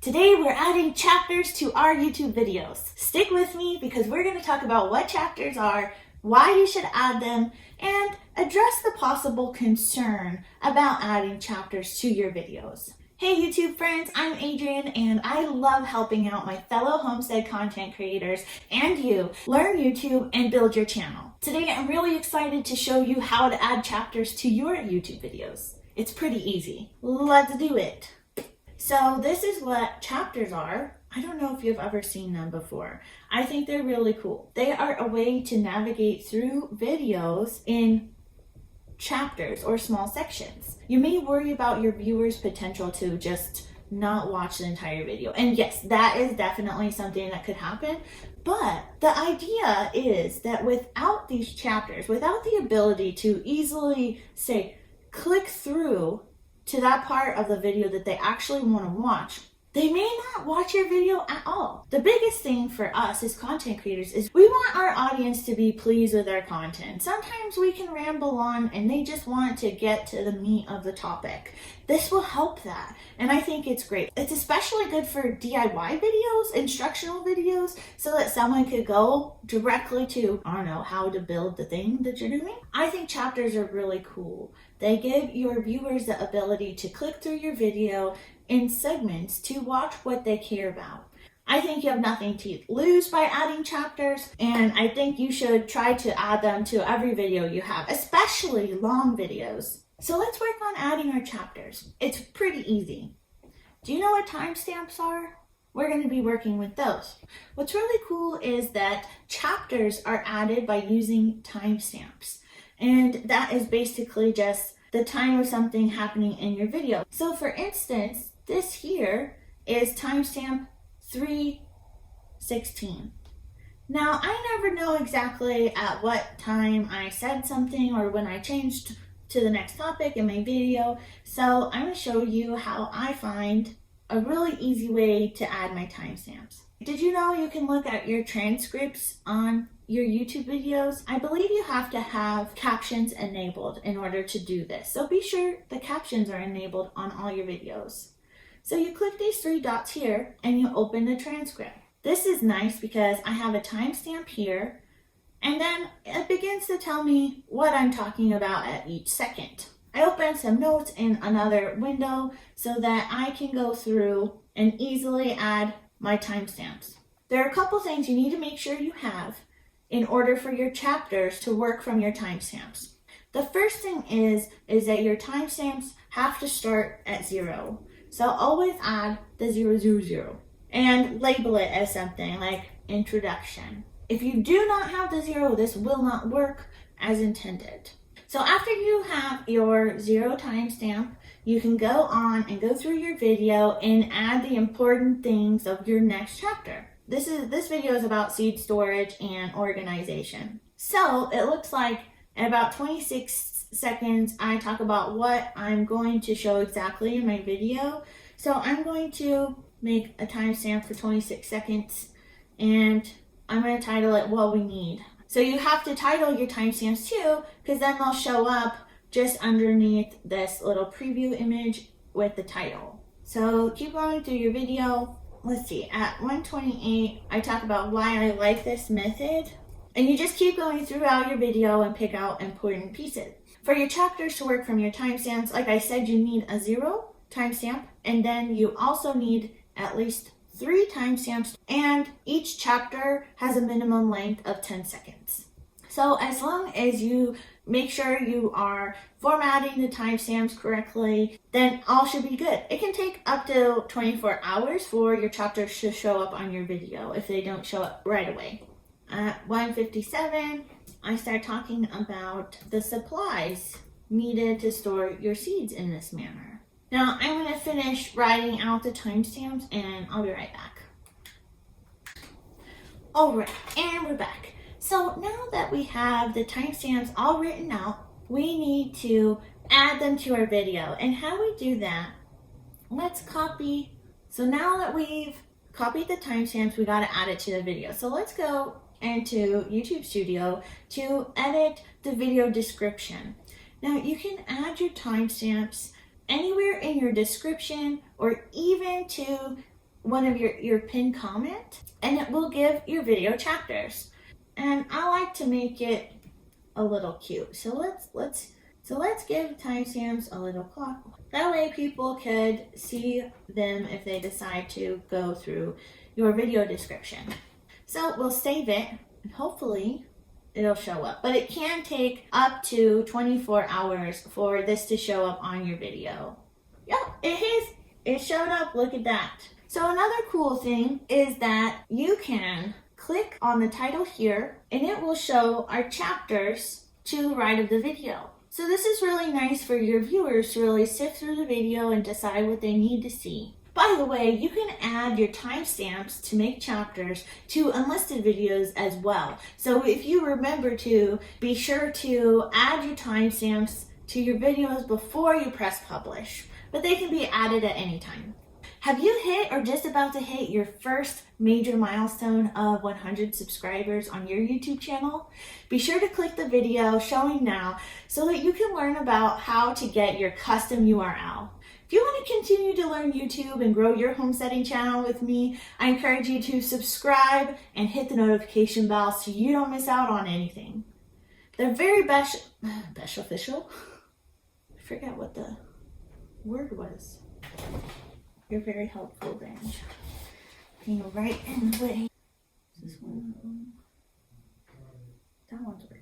Today we're adding chapters to our YouTube videos. Stick with me because we're going to talk about what chapters are, why you should add them, and address the possible concern about adding chapters to your videos. Hey YouTube friends, I'm Adrienne and I love helping out my fellow homestead content creators and you learn YouTube and build your channel. Today I'm really excited to show you how to add chapters to your YouTube videos. It's pretty easy. Let's do it. So this is what chapters are. I don't know if you've ever seen them before. I think they're really cool. They are a way to navigate through videos in chapters or small sections. You may worry about your viewers' potential to just not watch the entire video. And yes, that is definitely something that could happen. But the idea is that without these chapters, without the ability to easily say, click through to that part of the video that they actually want to watch, they may not watch your video at all. The biggest thing for us as content creators is we want our audience to be pleased with our content. Sometimes we can ramble on and they just want to get to the meat of the topic. This will help that, and I think it's great. It's especially good for DIY videos, instructional videos, so that someone could go directly to, I don't know, how to build the thing that you're doing. I think chapters are really cool. They give your viewers the ability to click through your video in segments to watch what they care about. I think you have nothing to lose by adding chapters, and I think you should try to add them to every video you have, especially long videos. So let's work on adding our chapters. It's pretty easy. Do you know what timestamps are? We're going to be working with those. What's really cool is that chapters are added by using timestamps. And that is basically just the time of something happening in your video. So for instance, this here is timestamp 3:16. Now, I never know exactly at what time I said something or when I changed to the next topic in my video. So I'm going to show you how I find a really easy way to add my timestamps. Did you know you can look at your transcripts on your YouTube videos? I believe you have to have captions enabled in order to do this. So be sure the captions are enabled on all your videos. So you click these three dots here and you open the transcript. This is nice because I have a timestamp here, and then it begins to tell me what I'm talking about at each second. I open some notes in another window so that I can go through and easily add my timestamps. There are a couple things you need to make sure you have in order for your chapters to work from your timestamps. The first thing is that your timestamps have to start at 0. So always add the 000 and label it as something like introduction. If you do not have the 0, this will not work as intended. So after you have your 0 timestamp, you can go on and go through your video and add the important things of your next chapter. This video is about seed storage and organization. So it looks like in about 26 seconds, I talk about what I'm going to show exactly in my video. So I'm going to make a timestamp for 26 seconds and I'm going to title it What We Need. So you have to title your timestamps too, because then they'll show up just underneath this little preview image with the title. So keep going through your video. Let's see, at 128, I talk about why I like this method. And you just keep going throughout your video and pick out important pieces. For your chapters to work from your timestamps, like I said, you need a 0 timestamp, and then you also need at least 3 timestamps, and each chapter has a minimum length of 10 seconds. So as long as you make sure you are formatting the timestamps correctly, then all should be good. It can take up to 24 hours for your chapters to show up on your video if they don't show up right away. At 1:57, I start talking about the supplies needed to store your seeds in this manner. Now, I'm going to finish writing out the timestamps and I'll be right back. Alright, and we're back. So now that we have the timestamps all written out, we need to add them to our video. And how we do that, let's copy. So now that we've copied the timestamps, we got to add it to the video. So let's go into YouTube Studio to edit the video description. Now you can add your timestamps anywhere in your description or even to one of your pinned comment, and it will give your video chapters. And I like to make it a little cute. So let's give timestamps a little clock. That way people could see them if they decide to go through your video description. So we'll save it and hopefully it'll show up. But it can take up to 24 hours for this to show up on your video. Yep, it showed up. Look at that. So another cool thing is that you can click on the title here and it will show our chapters to the right of the video. So this is really nice for your viewers to really sift through the video and decide what they need to see. By the way, you can add your timestamps to make chapters to unlisted videos as well. So if you remember to, be sure to add your timestamps to your videos before you press publish, but they can be added at any time. Have you hit or just about to hit your first major milestone of 100 subscribers on your YouTube channel? Be sure to click the video showing now so that you can learn about how to get your custom URL. If you want to continue to learn YouTube and grow your homesteading channel with me, I encourage you to subscribe and hit the notification bell so you don't miss out on anything. The very beneficial, I forget what the word was. You're very helpful, Benj. Being right in the way. Is this one? That one's working.